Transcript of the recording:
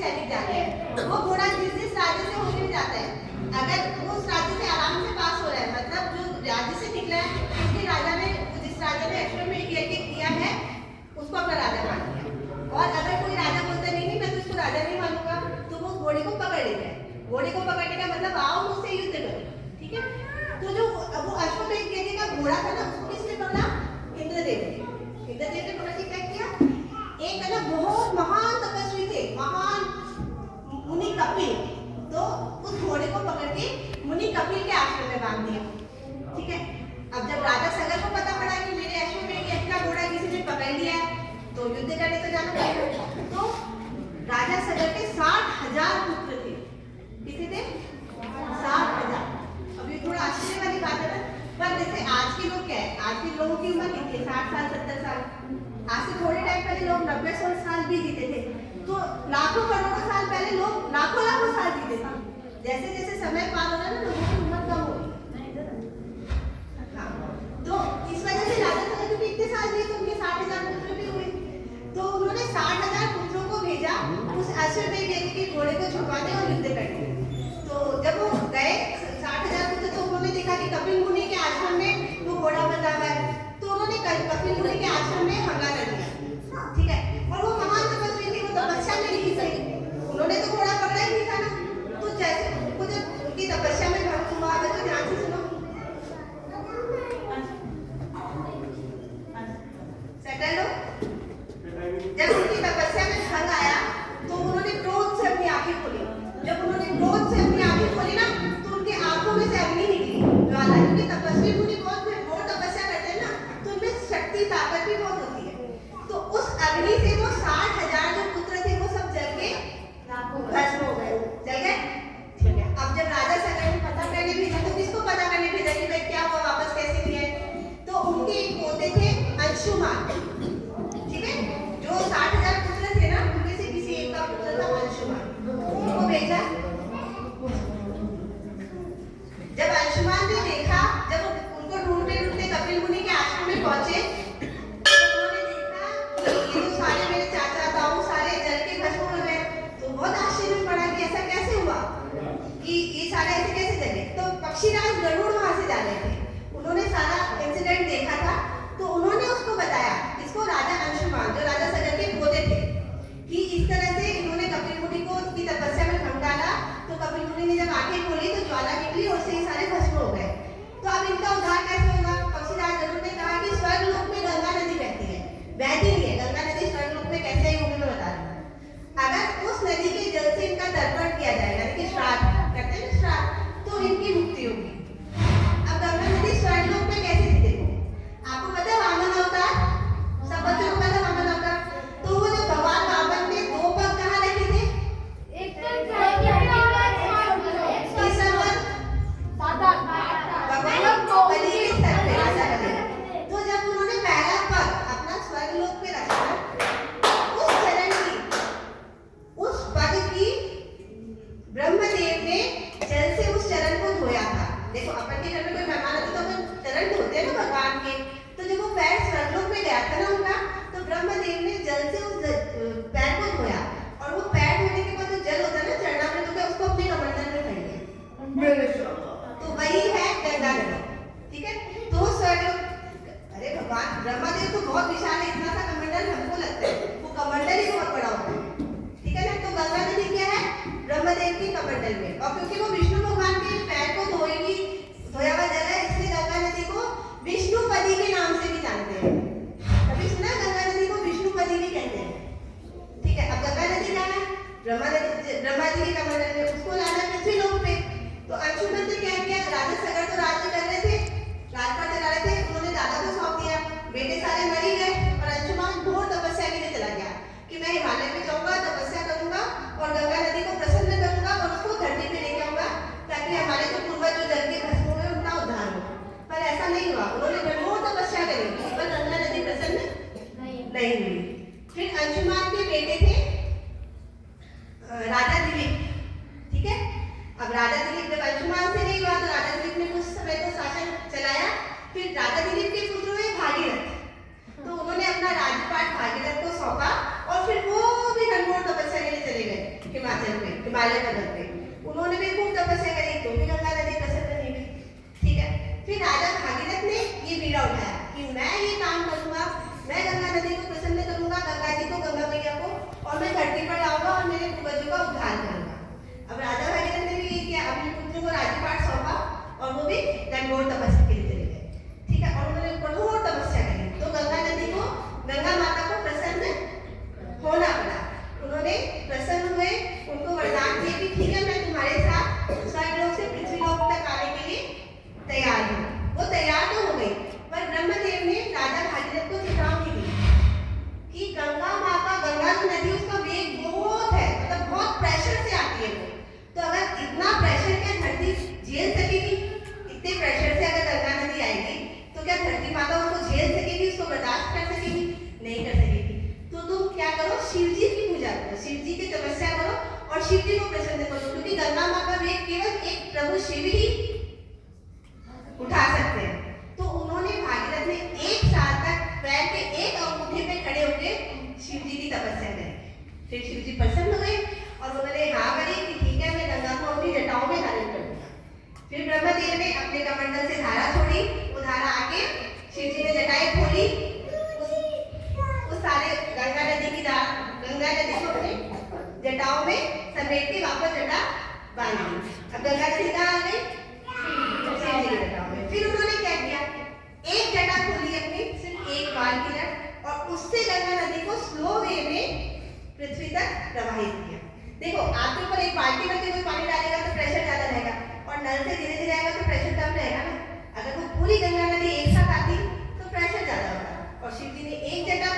सैनिक जाते हैं, वो घोड़ा जिस राज्य से होकर जाता है, अगर वो उस राज्य से आराम से पास हो रहा है, मतलब जो राज्य से निकला है उसके राजा ने, जिस राजा ने अश्वमेध यज्ञ किया है उसको अपना राजा मान लिया। और अगर कोई राजा बोलता नहीं नहीं मैं तो इसको राजा नहीं मानूंगा, तो वो घोड़े को पकड़ लेता है। घोड़े को पकड़ने का मतलब आओ मुझसे युद्ध करो, ठीक है। तो जो वो अश्वमेध यज्ञ का घोड़ा था ना, उसको किसने पकड़ा? इंद्रदेव ने। इंद्रदेव ने पकड़ के क्या किया, एक है ना बहुत महान तपस्वी थे, महान मुनि कपिल, तो उस घोड़े को पकड़ के मुनि कपिल के आश्रम में बांध दिया, ठीक है। अब जब राजा सगर को पता पड़ा कि मेरे अश्वमेध यज्ञ का घोड़ा किसी ने पकड़ लिया है, तो युद्ध करने तो जाना पड़ेगा। तो राजा सगर के 60,000 पुत्र थे। कितने थे? 60,000। अब ये थोड़ा आश्चर्य वाली बात है ना, पर जैसे आज के लोग क्या है, आज के लोगों की उम्र कितनी है? 60 साल 70 साल। आज से थोड़े टाइम पहले लोग 90-100 साल भी जीते थे, तो लाखों करोड़ों साल पहले लोग लाखों लाखों साल जीते थे। जैसे जैसे समय पार हो रहा है ना, लोगों की उम्र कम हो रही है। हाँ, तो इस वजह से राजा सगर क्योंकि इतने साल जिए तो उनके 60,000 पुत्र भी हुए, तो उन्होंने 60,000 पुत्रों को भेजा उस अश्वमेध यज्ञ के घोड़े को छुपाने और युद्ध करने। तो जब वो गए 60,000 पुत्र, तो उन्होंने देखा कि कपिल मुनि के आश्रम में वो घोड़ा बंधा हुआ है, तो उन्होंने कपिल मुनि के आश्रम में हमला कर दिया, ठीक है। और वो महान तपस्वी थे, वो तपस्या में नहीं थे, उन्होंने तो घोड़ा पकड़ा ही नहीं था ना। तो जैसे उनको जब उनकी तपस्या में भंग हुआ, तो ध्यान से सुनो, सेटल हो। जब उनकी तपस्या में भंग आया तो उन्होंने क्रोध से अपनी आंखें खोली। जब उन्होंने क्रोध से अपनी आंखें खोली ना, तो उनकी आंखों में से अग्नि निकली, ज्वाला। क्योंकि तपस्वी मुनि बहुत तपस्या करते हैं ना, तो उनमें शक्ति ताकत भी बहुत होती है। तो उस अग्नि से वो 60,000 जो पुत्र थे वो सब जल के भस्म हो गए, जल गए, ठीक है। अब जब राजा सगर ने पता करने भेजा, तो किसको पता करने भेजा कि भाई क्या हुआ, वापस कैसे किया है? तो उनके एक पोते थे अंशुमान, ठीक है। जो 60,000 पुत्र थे ना, उनमें से किसी एक का पुत्र था अंशुमान, उनको भेजा। जब अंशुमान ने देखा, जब उनको ढूंढते ढूंढते कपिल मुनि के आश्रम में पहुंचे, तो उन्होंने देखा कि ये तो सारे मेरे चाचा ताऊ सारे जल के भस्म हो गए। तो बहुत आश्चर्य में पड़ा कि ऐसा कैसे हुआ, कि ये सारे ऐसे कैसे जले। तो पक्षीराज गरुड़ वहां से जा रहे थे, उन्होंने सारा इंसिडेंट देखा था, तो उन्होंने उसको बताया, इसको राजा अंशुमान जो राजा सगर के पोते थे, कि इस तरह से इन्होंने कपिल मुनि को उसकी तपस्या में भंग डाला। तो कपिल मुनि ने जब आंखें खोली तो ज्वाला निकली और से सारे भस्म हो गए। तो अब इनका उद्धार कैसे होगा? पक्षीराज गरुड़ ने कहा कि स्वर्ग लोक में गंगा नदी बहती है, बहती नहीं है गंगा नदी, स्वर्ग लोक में कैसे आई होगी मैं बता रही हूँ। अगर उस नदी के जल से इनका तर्पण किया जाए, यानी कि श्राद्ध करते हैं ना, श्राद्ध, तो इनकी मुक्ति होगी। अब गंगा नदी स्वर्ग लोक में कैसे थी देखो, आपको पता है वामन अवतार, सब बच्चों को पता है वामन अवतार। तो वो जो भगवान वामन ने 2 पग कहाँ रखे थे? बलि के सर पे, राजा बलि। तो जब उन्होंने पहला पग अपना स्वर्ग लोक पे रखा, उस पग की ब्रह्मदेव ने जल से उस चरण को धोया था। देखो अपन के घर में कोई मेहमान आते तो अपन चरण धोते हैं ना भगवान के, तो जब वो पैर स्वर्गलोक में गया था ना उनका, तो ब्रह्मदेव ने जल से उस पैर को धोया, और वो पैर धोने के बाद जो जल होता है ना चरणामृत होता है, उसको अपने कमंडल में भर लिया। तो वही है गंगा नदी, ठीक है। तो स्वर्गलोक, अरे भगवान ब्रह्मदेव तो बहुत विशाल है, इतना सा कमंडल हमको लगता है, वो कमंडल ही बहुत बड़ा होता है, ठीक है ना। तो गंगा नदी क्या है? ब्रह्मदेव के कमंडल में। और क्योंकि वो विष्णु भगवान के पैर को धोएगी, धोया हुआ जल है, इसलिए गंगा नदी को विष्णुपदी के नाम से भी जानते हैं। कभी सुना गंगा नदी को विष्णुपदी भी कहते हैं, ठीक है। अब गंगा नदी क्या है? ब्रह्मा जी के कमंडल में, उसको लाना पृथ्वी लोक पे। तो अंशुमन ने क्या किया, राजा सगर तो राज्य कर रहे थे, राजपाट चला रहे थे, उन्होंने दादा को सौंप दिया, बेटे सारे मर ही गए, और अंशुमान घोर तपस्या के लिए चला गया कि मैं हिमालय में जाऊंगा, तपस्या करूंगा और गंगा नदी को प्रसन्न करूंगा और उसको धरती पे लेके आऊंगा, ताकि हमारे जो पूर्वज जो जल के भस्म हुए उनका उद्धार हो। पर ऐसा नहीं हुआ, उन्होंने घोर तपस्या करी, पर गंगा नदी प्रसन्न नहीं हुई। फिर अंशुमान के बेटे थे राजा दिलीप, ठीक है। अब राजा दिलीप जब अंशुमान से नहीं हुआ, तो राजा दिलीप ने कुछ समय तो शासन चलाया। फिर राजा दिलीप के पुत्र हुए भागीरथ, तो उन्होंने अपना राजपाट भागीरथ को सौंपा, और फिर वो भी घनघोर तपस्या के लिए चले गए। घनघोर तपस्या के लिए चले गए, ठीक है, और उन्होंने कठोर तपस्या करी, तो गंगा नदी को, गंगा माता को प्रसन्न होना पड़ा। उन्होंने प्रसन्न हुए, उनको वरदान दिए कि ठीक है, मैं तुम्हारे साथ स्वर्गलोक से पृथ्वीलोक तक आने के लिए तैयार हूँ। वो तैयार तो हो गई, पर ब्रह्मदेव ने राजा भागीरथ को चेतावनी दी कि गंगा माता, गंगा नदी, उसका वेग बहुत है, मतलब बहुत प्रेशर से आती है वो, तो अगर इतना प्रेशर क्या धरती झेल सकेगी? इतने प्रेशर से अगर गंगा नदी आएगी तो क्या धरती माता उसको झेल सकेगी, उसको बर्दाश्त कर सकेगी? नहीं कर सकेगी। तो तुम क्या करो, शिव जी की पूजा करो, शिव जी की तपस्या करो और शिव जी को प्रसन्न करो, क्योंकि गंगा माँ का वेग केवल एक प्रभु शिव ही उठा सकते हैं। तो उन्होंने, भागीरथ ने 1 साल तक पैर के एक अंगूठे पे खड़े होकर शिव जी की तपस्या करी। फिर शिव जी प्रसन्न हुए और उन्होंने हाँ करी कि ठीक है, मैं गंगा को अपनी जटाओं में धारण कर दूंगा। फिर ब्रह्मदेव ने अपने कमंडल से धारा छोड़ी, वो धारा आके शिव जी ने जटाएं खोली, उस सारे गंगा नदी की धारा, गंगा नदी को अपने जटाओं में समेट के वापस जटा बांध दी। अब गंगा नदी कहाँ आ गई? शिव जी की जटाओं में। फिर उन्होंने क्या किया, एक जटा खोली अपनी, सिर्फ एक बाल की जट, और उससे गंगा नदी को स्लो वे में पृथ्वी तक प्रवाहित किया। देखो, आपके ऊपर एक बाल्टी में से कोई पानी डालेगा तो प्रेशर ज्यादा रहेगा, और नल से धीरे धीरे आएगा तो प्रेशर कम रहेगा ना। अगर वो पूरी गंगा नदी एक साथ आती तो प्रेशर ज्यादा होता, और शिव जी ने एक जटा